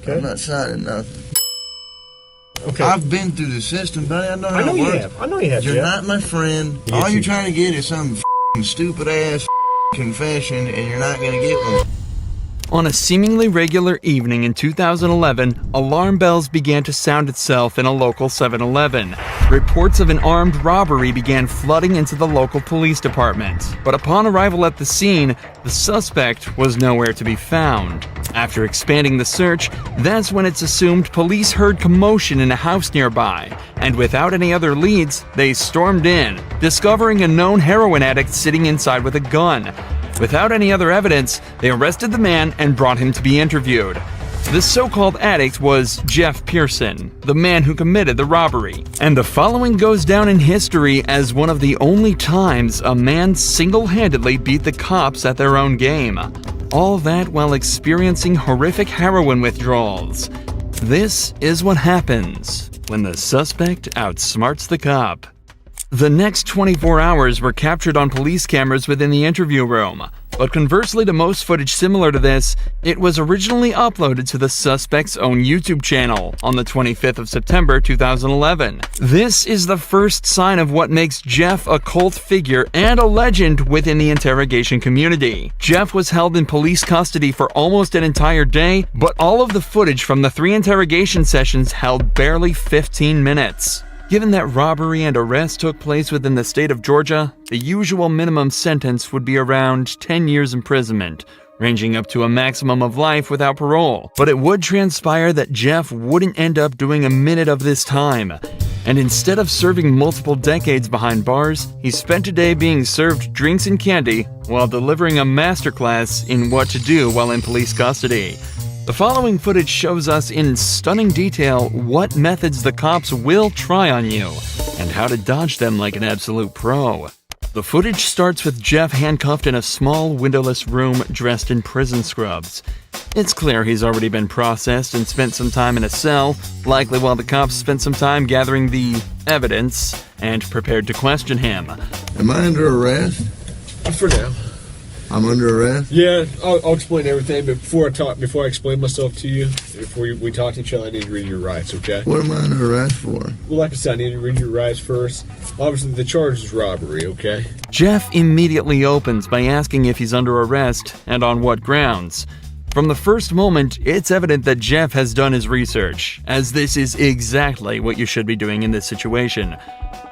Okay. I'm not signing nothing. Okay. I've been through the system, buddy. I know how it works. I know you have. You're Jeff. not my friend. Yes, All you're you- trying to get is some stupid ass confession, and you're not gonna get one. On a seemingly regular evening in 2011, alarm bells began to sound itself in a local 7-Eleven. Reports of an armed robbery began flooding into the local police department. But upon arrival at the scene, the suspect was nowhere to be found. After expanding the search, that's when it's assumed police heard commotion in a house nearby, and without any other leads, they stormed in, discovering a known heroin addict sitting inside with a gun. Without any other evidence, they arrested the man and brought him to be interviewed. This so-called addict was Jeff Pearson, the man who committed the robbery. And the following goes down in history as one of the only times a man single-handedly beat the cops at their own game. All that while experiencing horrific heroin withdrawals. This is what happens when the suspect outsmarts the cop. The next 24 hours were captured on police cameras within the interview room, but conversely to most footage similar to this, it was originally uploaded to the suspect's own YouTube channel on the 25th of September 2011. This is the first sign of what makes Jeff a cult figure and a legend within the interrogation community. Jeff was held in police custody for almost an entire day, but all of the footage from the 3 interrogation sessions held barely 15 minutes. Given that robbery and arrest took place within the state of Georgia, the usual minimum sentence would be around 10 years imprisonment, ranging up to a maximum of life without parole. But it would transpire that Jeff wouldn't end up doing a minute of this time. And instead of serving multiple decades behind bars, he spent a day being served drinks and candy while delivering a masterclass in what to do while in police custody. The following footage shows us in stunning detail what methods the cops will try on you, and how to dodge them like an absolute pro. The footage starts with Jeff handcuffed in a small, windowless room dressed in prison scrubs. It's clear he's already been processed and spent some time in a cell, likely while the cops spent some time gathering the evidence and prepared to question him. Am I under arrest? For now. I'm under arrest? Yeah, I'll explain everything, but before I explain myself to you, before we talk to each other, I need to read your rights, okay? What am I under arrest for? Well, like I said, I need to read your rights first. Obviously, the charge is robbery, okay? Jeff immediately opens by asking if he's under arrest and on what grounds. From the first moment, it's evident that Jeff has done his research, as this is exactly what you should be doing in this situation.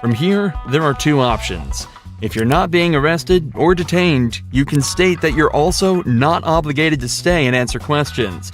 From here, there are 2 options. If you're not being arrested or detained, you can state that you're also not obligated to stay and answer questions.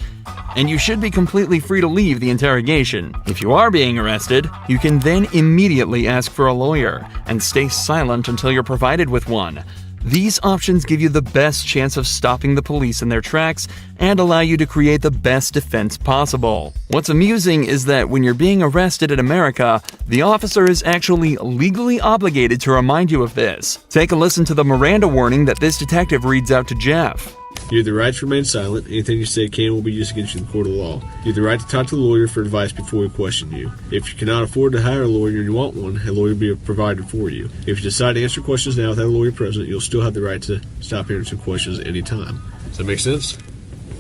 And you should be completely free to leave the interrogation. If you are being arrested, you can then immediately ask for a lawyer and stay silent until you're provided with one. These options give you the best chance of stopping the police in their tracks and allow you to create the best defense possible. What's amusing is that when you're being arrested in America, the officer is actually legally obligated to remind you of this. Take a listen to the Miranda warning that this detective reads out to Jeff. You have the right to remain silent. Anything you say can will be used against you in the court of law. You have the right to talk to a lawyer for advice before we question you. If you cannot afford to hire a lawyer and you want one, a lawyer will be provided for you. If you decide to answer questions now without a lawyer present, you'll still have the right to stop answering questions at any time. Does that make sense?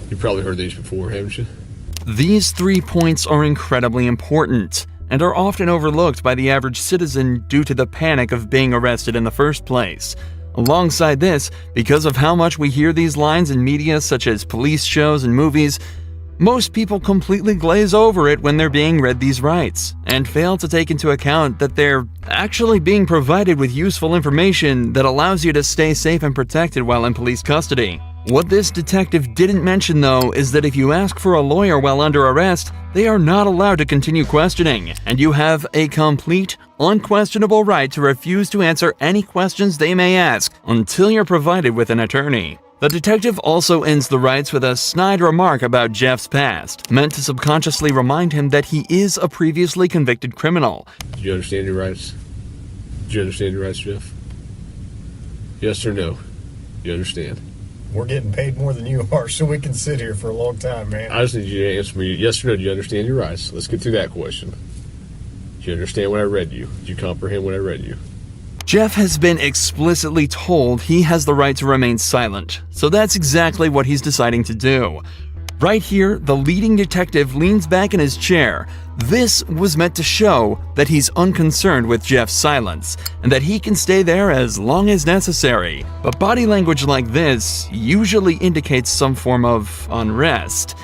You've probably heard these before, haven't you? These 3 points are incredibly important and are often overlooked by the average citizen due to the panic of being arrested in the first place. Alongside this, because of how much we hear these lines in media such as police shows and movies, most people completely glaze over it when they're being read these rights, and fail to take into account that they're actually being provided with useful information that allows you to stay safe and protected while in police custody. What this detective didn't mention, though, is that if you ask for a lawyer while under arrest, they are not allowed to continue questioning, and you have a complete, unquestionable right to refuse to answer any questions they may ask until you're provided with an attorney. The detective also ends the rights with a snide remark about Jeff's past, meant to subconsciously remind him that he is a previously convicted criminal. Do you understand your rights? Do you understand your rights, Jeff? Yes or no? You understand? We're getting paid more than you are, so we can sit here for a long time, man. I just need you to answer me yes or no. Do you understand your rights? Let's get through that question. Do you understand what I read you? Do you comprehend what I read you? Jeff has been explicitly told he has the right to remain silent, so that's exactly what he's deciding to do. Right here, the leading detective leans back in his chair. This was meant to show that he's unconcerned with Jeff's silence, and that he can stay there as long as necessary. But body language like this usually indicates some form of unrest.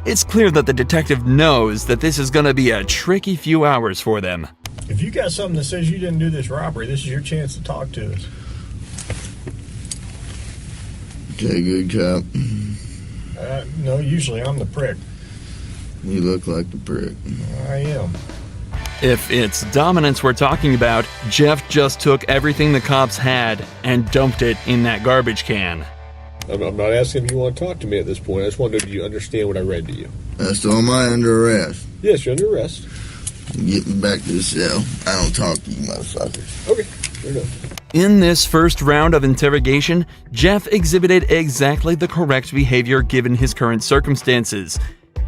It's clear that the detective knows that this is gonna be a tricky few hours for them. If you got something that says you didn't do this robbery, this is your chance to talk to us. Okay, good cop. No, usually I'm the prick. You look like the prick. I am. If it's dominance we're talking about, Jeff just took everything the cops had and dumped it in that garbage can. I'm not asking if you want to talk to me at this point. I just wanted to understand what I read to you. That's all my under arrest. Yes, you're under arrest. Get me back to the cell. I don't talk to you motherfuckers. Okay, fair enough. In this first round of interrogation, Jeff exhibited exactly the correct behavior given his current circumstances.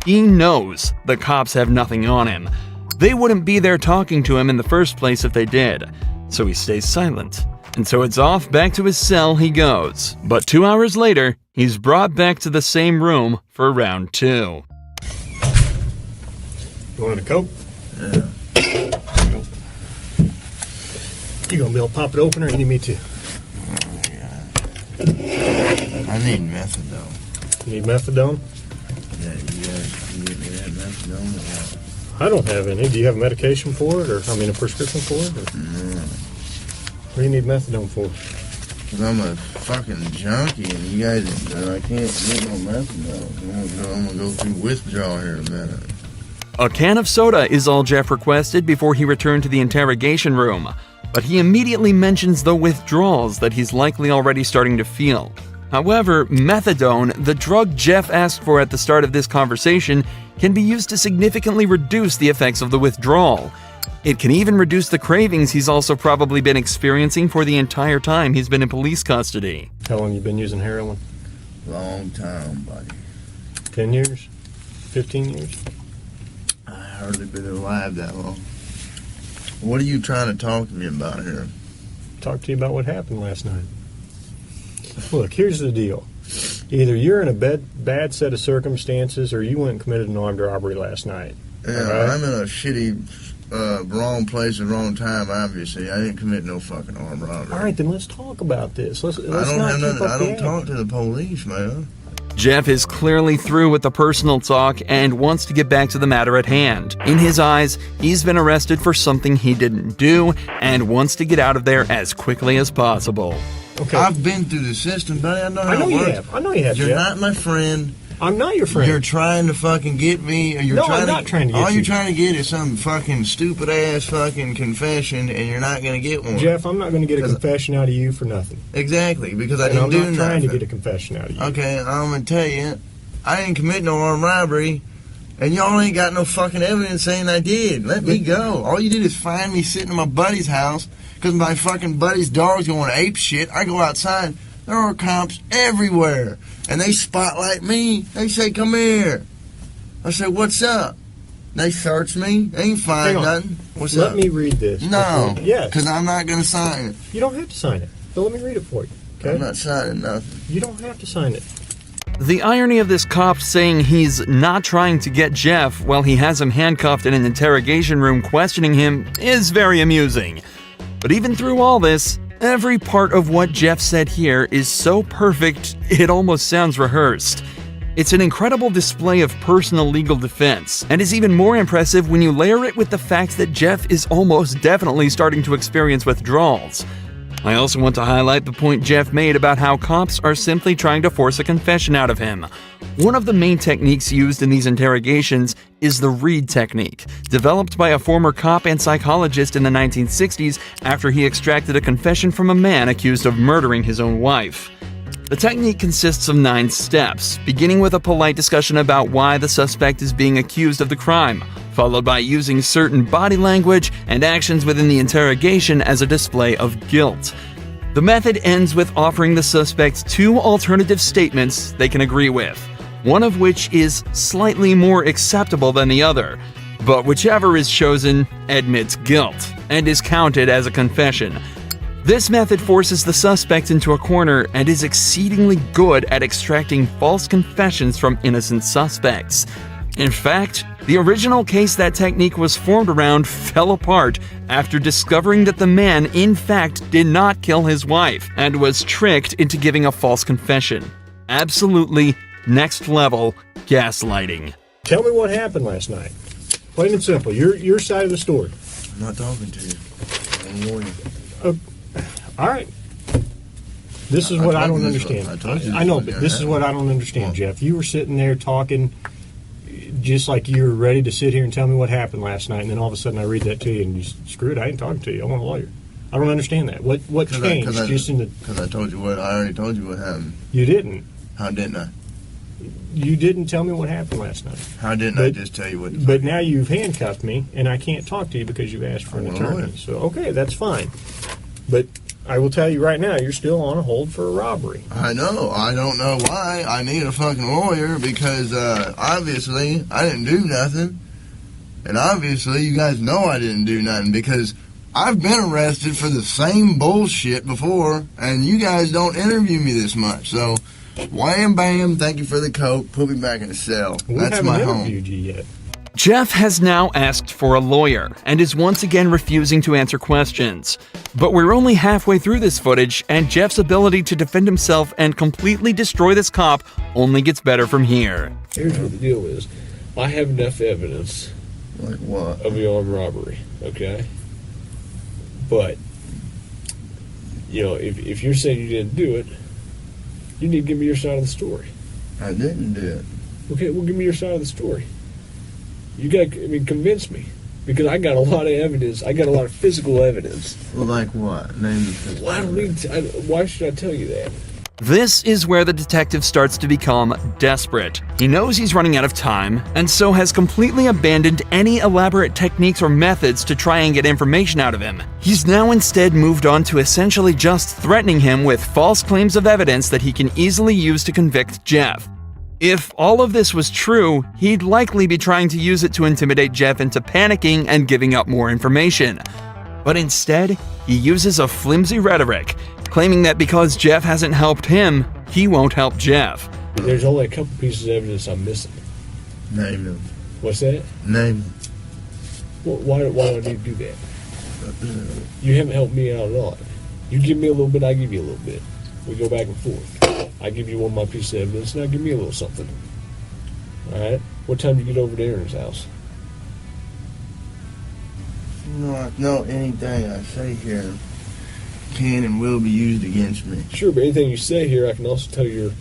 He knows the cops have nothing on him. They wouldn't be there talking to him in the first place if they did, so he stays silent. And so it's off back to his cell he goes. But 2 hours later, he's brought back to the same room for round 2. You wanted a Coke? Yeah. You gonna be able to pop it open, or you need me to? I need methadone. You need methadone? Yeah, you guys can get me that methadone or what? I don't have any. Do you have medication for it, or a prescription for it? Or? No. What do you need methadone for? Because I'm a fucking junkie and you guys, I can't get no methadone. I'm going to go through withdrawal here in a minute. A can of soda is all Jeff requested before he returned to the interrogation room. But he immediately mentions the withdrawals that he's likely already starting to feel. However, methadone, the drug Jeff asked for at the start of this conversation, can be used to significantly reduce the effects of the withdrawal. It can even reduce the cravings he's also probably been experiencing for the entire time he's been in police custody. How long you been using heroin? Long time, buddy. 10 years? 15 years? I hardly been alive that long. What are you trying to talk to me about here? Talk to you about what happened last night. Look, here's the deal. Either you're in a bad set of circumstances, or you went and committed an armed robbery last night. Yeah, Right? I'm in a shitty, wrong place at the wrong time, obviously. I didn't commit no fucking armed robbery. All right, then let's talk about this. Let's I not don't have keep nothing. up I the don't talk act. to the police, man. Jeff is clearly through with the personal talk and wants to get back to the matter at hand. In his eyes, he's been arrested for something he didn't do and wants to get out of there as quickly as possible. Okay. I've been through the system, buddy. I know how I know it you works. have. I know you have, You're Jeff. not my friend. I'm not your friend. You're trying to fucking get me. Or you're No, trying I'm not trying to get all you. you're trying to get is some fucking stupid ass fucking confession, and you're not gonna get one. Jeff, I'm not going to get a confession out of you for nothing. Exactly, because I And didn't I'm do not nothing. trying to get a confession out of you. Okay, I'm gonna tell you, I didn't commit no armed robbery, and y'all ain't got no fucking evidence saying I did. Let me go. All you did is find me sitting in my buddy's house because my fucking buddy's dog's going ape shit. I go outside, there are cops everywhere, and they spotlight me. They say, "Come here." I say, "What's up?" They search me. They ain't find Hang on. nothing. What's Let up? me read this. No. Yes. Because I'm not gonna sign it. You don't have to sign it. But let me read it for you. Okay? I'm not signing nothing. You don't have to sign it. The irony of this cop saying he's not trying to get Jeff while he has him handcuffed in an interrogation room questioning him is very amusing. But even through all this, every part of what Jeff said here is so perfect it almost sounds rehearsed. It's an incredible display of personal legal defense, and is even more impressive when you layer it with the fact that Jeff is almost definitely starting to experience withdrawals. I also want to highlight the point Jeff made about how cops are simply trying to force a confession out of him. One of the main techniques used in these interrogations is the Reed technique, developed by a former cop and psychologist in the 1960s after he extracted a confession from a man accused of murdering his own wife. The technique consists of 9 steps, beginning with a polite discussion about why the suspect is being accused of the crime, followed by using certain body language and actions within the interrogation as a display of guilt. The method ends with offering the suspect 2 alternative statements they can agree with, one of which is slightly more acceptable than the other, but whichever is chosen admits guilt and is counted as a confession. This method forces the suspect into a corner and is exceedingly good at extracting false confessions from innocent suspects. In fact, the original case that technique was formed around fell apart after discovering that the man, in fact, did not kill his wife and was tricked into giving a false confession. Absolutely next level gaslighting. Tell me what happened last night. Plain and simple. Your side of the story. I'm not talking to you. I'm a lawyer. All right. This is what I don't understand. I know, but this is what I don't understand, Jeff. You were sitting there talking just like you were ready to sit here and tell me what happened last night, and then all of a sudden I read that to you, and you screw it, I ain't talking to you. I want a lawyer. I don't understand that. What changed? Because I told you what. I already told you what happened. You didn't. How didn't I? You didn't tell me what happened last night. How didn't I just tell you what? But now you've handcuffed me, and I can't talk to you because you've asked for an attorney. So okay, that's fine. But I will tell you right now, you're still on a hold for a robbery. I know. I don't know why I need a fucking lawyer because obviously I didn't do nothing. And obviously you guys know I didn't do nothing because I've been arrested for the same bullshit before and you guys don't interview me this much. So, wham bam, thank you for the coke, put me back in the cell. That's my home. We haven't interviewed you yet. Jeff has now asked for a lawyer and is once again refusing to answer questions. But we're only halfway through this footage, and Jeff's ability to defend himself and completely destroy this cop only gets better from here. Here's what the deal is. I have enough evidence Like what? of the armed robbery, okay? But, you know, if you're saying you didn't do it, you need to give me your side of the story. I didn't do it. Okay, well, give me your side of the story. You got to, convince me. Because I got a lot of evidence. I got a lot of physical evidence. Well, like what? Name the physical. Well, I don't need to, why should I tell you that? This is where the detective starts to become desperate. He knows he's running out of time, and so has completely abandoned any elaborate techniques or methods to try and get information out of him. He's now instead moved on to essentially just threatening him with false claims of evidence that he can easily use to convict Jeff. If all of this was true, he'd likely be trying to use it to intimidate Jeff into panicking and giving up more information. But instead, he uses a flimsy rhetoric, claiming that because Jeff hasn't helped him, he won't help Jeff. There's only a couple pieces of evidence I'm missing. Name them. What's that? Name them. Well, why do I need to do that? You haven't helped me out at all. You give me a little bit, I give you a little bit. We go back and forth. I give you one of my pieces of evidence, now give me a little something. Alright? What time do you get over to Aaron's house? No, anything I say here can and will be used against me. Sure, but anything you say here, I can also tell your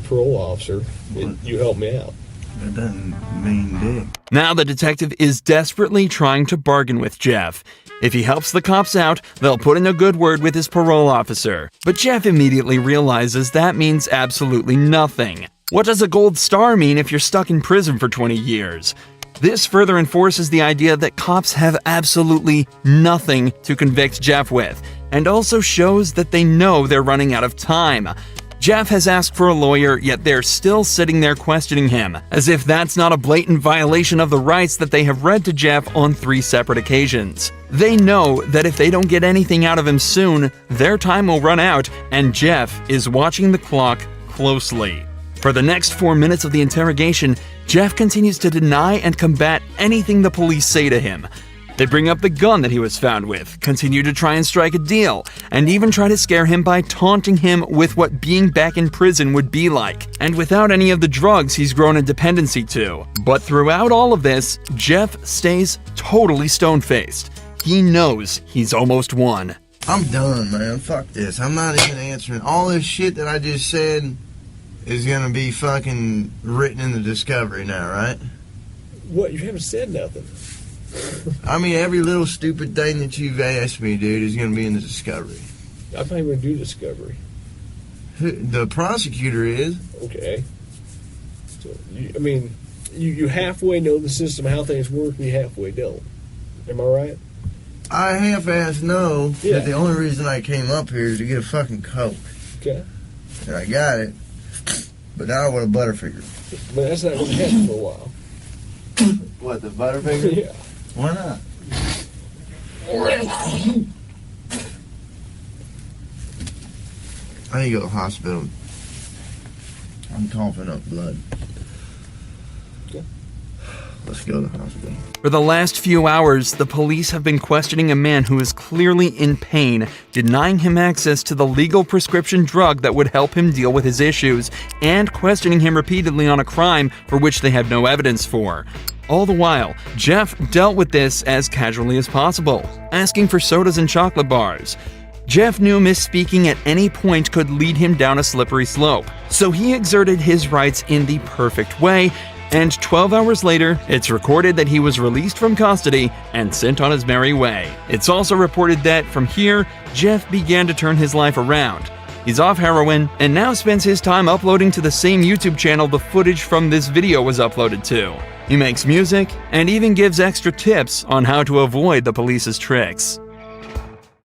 parole officer that you helped me out. That doesn't mean dick. Now the detective is desperately trying to bargain with Jeff. If he helps the cops out, they'll put in a good word with his parole officer. But Jeff immediately realizes that means absolutely nothing. What does a gold star mean if you're stuck in prison for 20 years? This further enforces the idea that cops have absolutely nothing to convict Jeff with, and also shows that they know they're running out of time. Jeff has asked for a lawyer, yet they're still sitting there questioning him, as if that's not a blatant violation of the rights that they have read to Jeff on 3 separate occasions. They know that if they don't get anything out of him soon, their time will run out, and Jeff is watching the clock closely. For the next 4 minutes of the interrogation, Jeff continues to deny and combat anything the police say to him. They bring up the gun that he was found with, continue to try and strike a deal, and even try to scare him by taunting him with what being back in prison would be like, and without any of the drugs he's grown a dependency to. But throughout all of this, Jeff stays totally stone-faced. He knows he's almost won. I'm done, man. Fuck this. I'm not even answering. All this shit that I just said is gonna be fucking written in the discovery now, right? What? You haven't said nothing. I mean, every little stupid thing that you've asked me, dude, is going to be in the discovery. I'm not even going to do discovery. The prosecutor is. Okay. So, you halfway know the system, how things work, and you halfway don't. Am I right? I half-ass know Yeah. that the only reason I came up here is to get a fucking Coke. Okay. And I got it. But now I want a Butterfinger. But that's not going to happen for a while. What, the Butterfinger? Yeah. Why not? I need to go to the hospital. I'm coughing up blood. Okay. Let's go to the hospital. For the last few hours, the police have been questioning a man who is clearly in pain, denying him access to the legal prescription drug that would help him deal with his issues, and questioning him repeatedly on a crime for which they have no evidence for. All the while, Jeff dealt with this as casually as possible, asking for sodas and chocolate bars. Jeff knew misspeaking at any point could lead him down a slippery slope, so he exerted his rights in the perfect way, and 12 hours later, it's recorded that he was released from custody and sent on his merry way. It's also reported that from here, Jeff began to turn his life around. He's off heroin and now spends his time uploading to the same YouTube channel the footage from this video was uploaded to. He makes music and even gives extra tips on how to avoid the police's tricks.